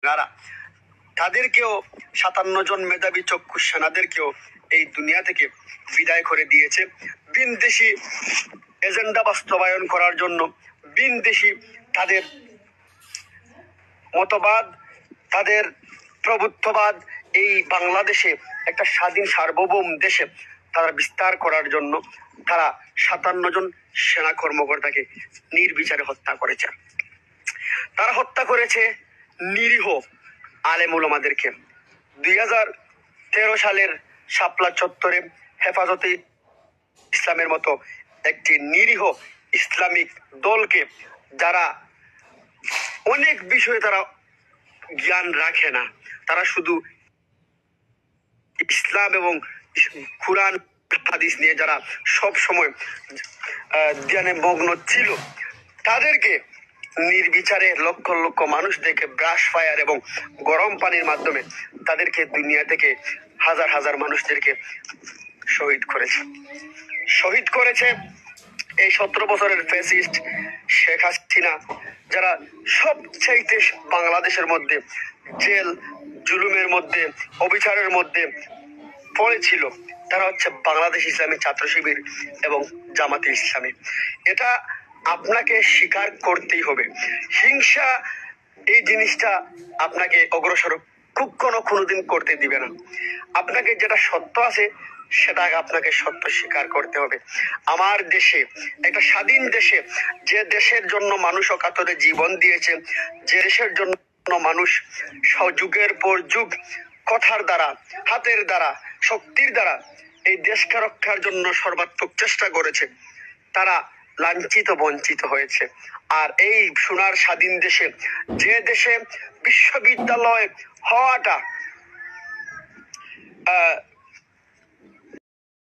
যারা তাদেরকেও 57 জন মেধাবী চক্ষু সেনাদেরকেও এই দুনিয়া থেকে বিদায় করে দিয়েছে বিনদেশি এজেন্ডা বাস্তবায়ন করার জন্য। বিনদেশি তাদের মতবাদ, তাদের প্রভুত্ববাদ এই বাংলাদেশে একটা স্বাধীন সার্বভৌম দেশে তারা বিস্তার করার জন্য তারা 57 জন সেনা কর্মকর্তাকে নির্বিচারে হত্যা করেছে। তারা হত্যা করেছে নিরীহ আলেম উলামাদেরকে। 2013 সালের শাপলা চত্বরে হেফাজতে ইসলামের মতো একটি নিরীহ ইসলামিক দলকে, যারা অনেক বিষয়ে তারা জ্ঞান রাখে না, তারা শুধু ইসলাম এবং কুরআন হাদিস নিয়ে যারা সব সময় ধ্যানে মগ্ন ছিল, তাদেরকে নির্বিচারে লক্ষ লক্ষ মানুষদেরকে ব্রাশ ফায়ার এবং গরম পানির মাধ্যমে তাদেরকে দুনিয়া থেকে হাজার হাজার মানুষদেরকে শহীদ করেছে এই 17 বছরের ফ্যাসিস্ট শেখ হাসিনা, যারা সবচাইতে বাংলাদেশের মধ্যে জেল জুলুমের মধ্যে অবিচারের মধ্যে পড়েছিল। তারা হচ্ছে বাংলাদেশ ইসলামী ছাত্র শিবির এবং জামাতে ইসলামী। এটা আপনাকে স্বীকার করতেই হবে। হিংসা এই জিনিসটা আপনাকে অগ্রসর কোনোদিন করতে দিবে না। আপনাকে যেটা সত্য আছে সেটা আপনাকে সত্য স্বীকার করতে হবে। আমার দেশে, একটা স্বাধীন দেশে, যে দেশের জন্য মানুষ অকাতরে জীবন দিয়েছে, যে দেশের জন্য মানুষ যুগের পর যুগ কথার দ্বারা, হাতের দ্বারা, শক্তির দ্বারা এই দেশকে রক্ষার জন্য সর্বাত্মক চেষ্টা করেছে, তারা লাঞ্ছিত বঞ্চিত হয়েছে। আর এই সোনার স্বাধীন দেশে, যে দেশে বিশ্ববিদ্যালয় হওয়াটা